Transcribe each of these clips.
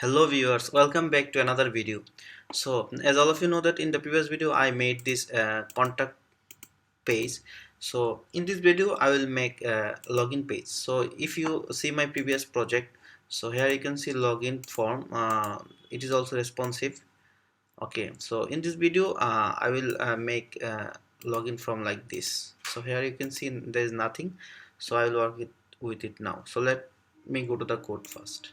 Hello viewers, welcome back to another video. So as all of you know that in the previous video I made this contact page. So in this video I will make a login page. So if you see my previous project, so here you can see login form. It is also responsive. Okay, so in this video I will make login form like this. So here you can see there is nothing, so I will work with it now. So let me go to the code first.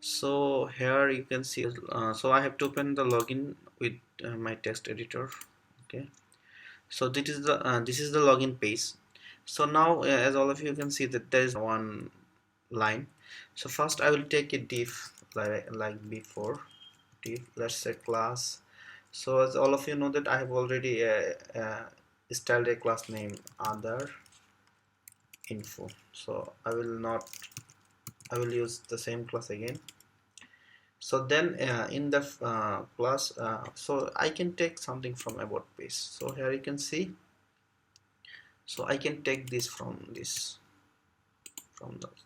So here you can see so I have to open the login with my text editor. Okay, so this is the login page. So now as all of you can see that there is one line. So first I will take a div like before div, let's say class. So as all of you know that I have already styled a class name other info, so I will use the same class again. So then in the class so I can take something from about page. So here you can see, so I can take this from the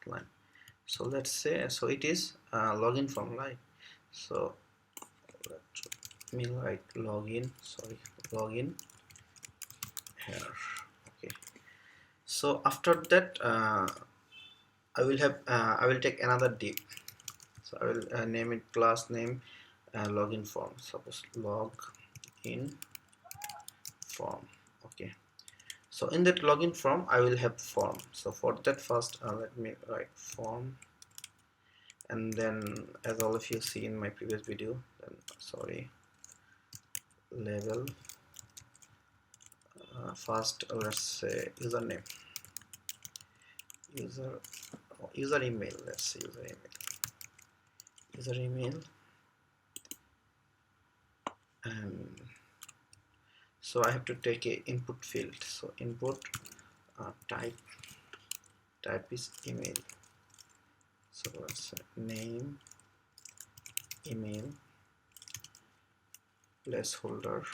line. So let's say, so it is login from line. So let me write login, sorry, login here. Okay, so after that I will take another div. So I will name it class name login form, suppose login form. Okay, so in that login form I will have form. So for that first let me write form, and then as all of you see in my previous video, then sorry, label first let's say username, user email, let's say user email, and so I have to take a input field. So input type is email. So let's say name, email, placeholder,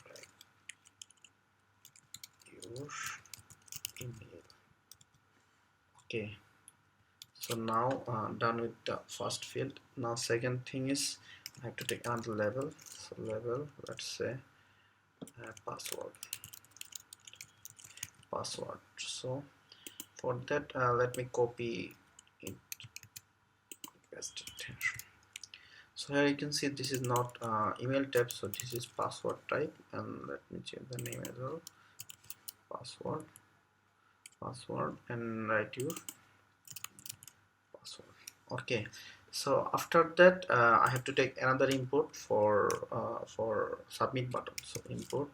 like your email. Okay, so now done with the first field. Now second thing is I have to take another label. So label, let's say password. So for that let me copy it, paste it here. So here you can see this is not email type, so this is password type, and let me change the name as well, password, and write your password. Okay, so after that I have to take another input for submit button. So input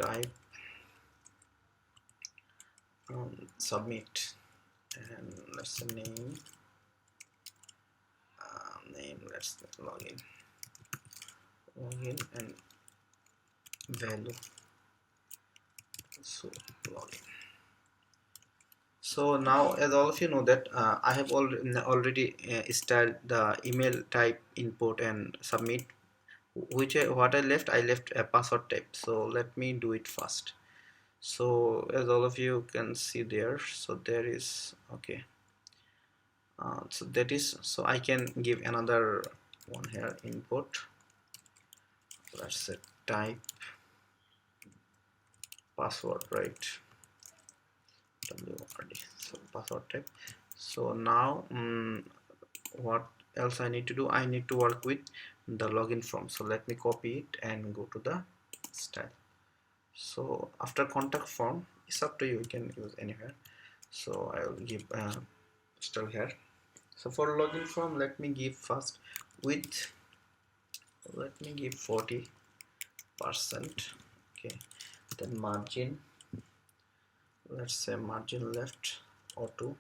type submit, and let's say name, let's login, and value, so login. So now as all of you know that I have already styled the email type input and submit, what I left a password type. So let me do it first. So as all of you can see there, so there is, okay, so that is, so I can give another one here, input, let's say type password, right, word, so password type. So now what else I need to do? I need to work with the login form. So let me copy it and go to the style. So after contact form, it's up to you, you can use anywhere. So I will give style here. So for login form, let me give first width, let me give 40%. Okay, then margin, let's say margin left auto,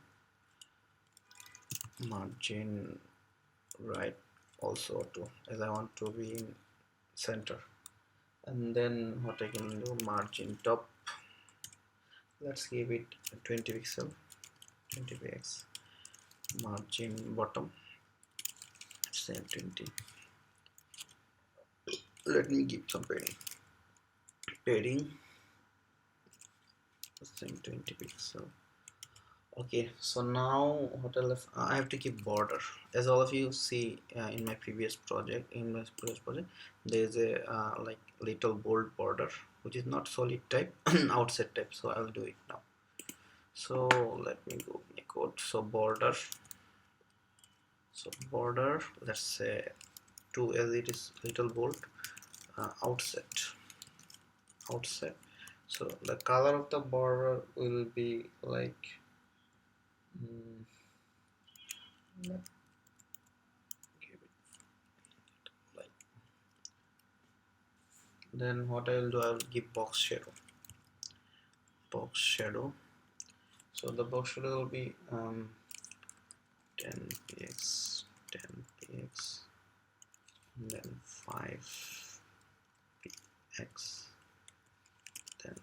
margin right also auto, as I want to be in center. And then what I can do, margin top, let's give it 20 pixel, 20 px, margin bottom, same 20. Let me give some padding, same 20 pixel. Okay, so now what else? I have to keep border. As all of you see in my previous project, there is a like little bold border, which is not solid type, outside type. So I will do it now. So let me go make code. So border. So border. Let's say to as it is little bold. Outset. Outset. So the color of the border will be like. Mm, let's give it like. Then what I will do, I will give box shadow. Box shadow. So the box shadow will be 10 px, 10 px, and then 5 px. Then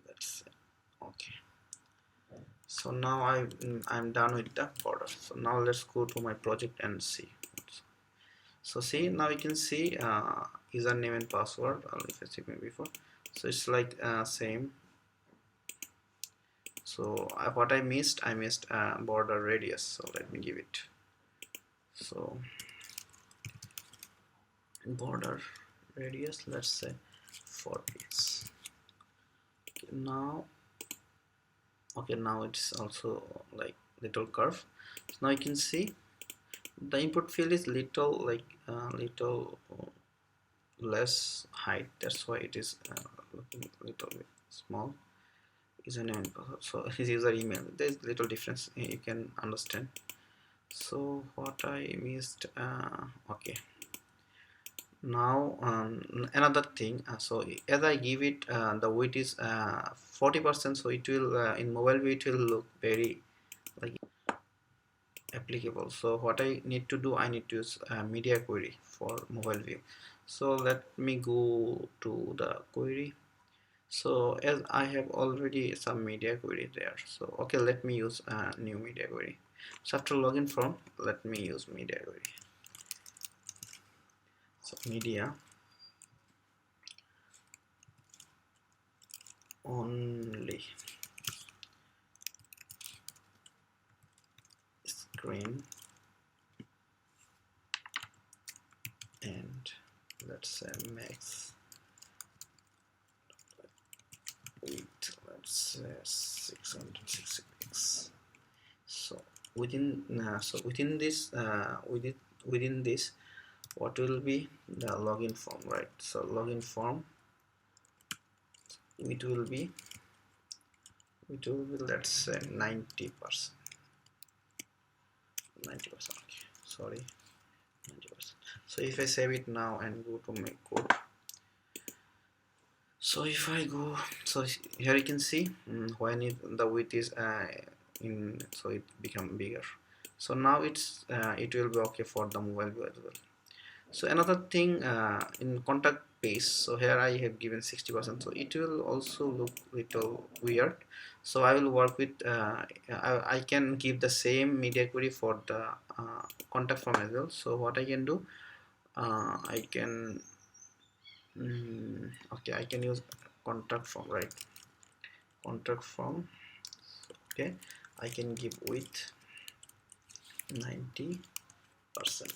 that's it. Okay. So now I'm done with the border. So now let's go to my project and see. So see, now you can see username and password. If I see before, so it's like same. So what I missed border radius, so let me give it. So border radius, let's say 4 px. Okay, now it's also like little curve. So now you can see the input field is little like little less height, that's why it is looking a little bit small. Username and password, so his user email, there's little difference, you can understand. So what I missed, okay, now another thing, so as I give it the weight is 40%, so it will in mobile view it will look very like applicable. So what I need to do, I need to use media query for mobile view. So let me go to the query. So as I have already some media query there, so okay, let me use a new media query. So after login form, let me use media query. So media only screen, and let's say max width, let's say 660 pixels. So within this within this, what will be the login form, right? So login form, it will be let's say 90%. 90%, okay, sorry, 90%. So if I save it now and go to my code, so if I go, so here you can see when the width is in, so it become bigger. So now it will be okay for the mobile view as well. So another thing in contact page, so here I have given 60%, so it will also look little weird. So I will work with I can give the same media query for the contact form as well. So what I can do, I can okay, I can use contact form, right? Contact form, okay, I can give width 90%.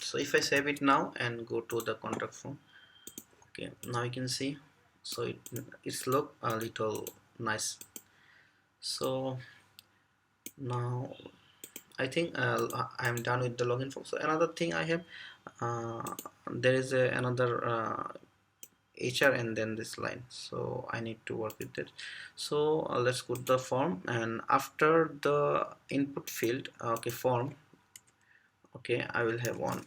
So if I save it now and go to the contact form, okay, now you can see, so it's look a little nice. So now I think I'm done with the login form. So another thing I have, there is another HR and then this line, so I need to work with it. So let's go to the form, and after the input field, okay, form, okay, I will have one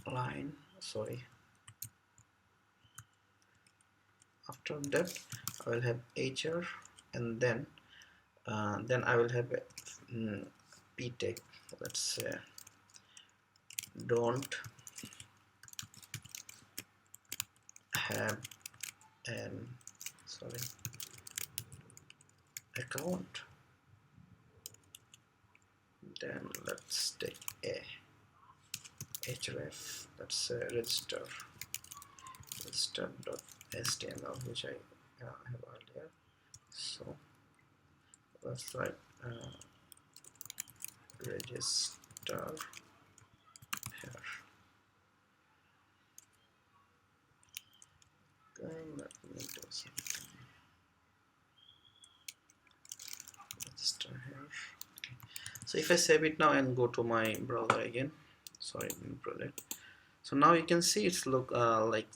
line, sorry, after that I will have HR, and then I will have a p tag, let's say don't have an, sorry, account. Then let's take a href, let's say register.html, which I have earlier. So let's write register here. Okay, let me do something. Register here. Okay. So if I save it now and go to my browser again, sorry, new project. So now you can see it's look like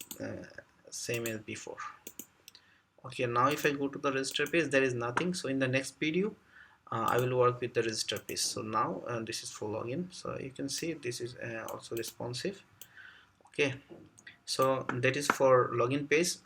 same as before. Okay, now if I go to the register page, there is nothing. So in the next video I will work with the register page. So now this is for login, so you can see this is also responsive. Okay, so that is for login page.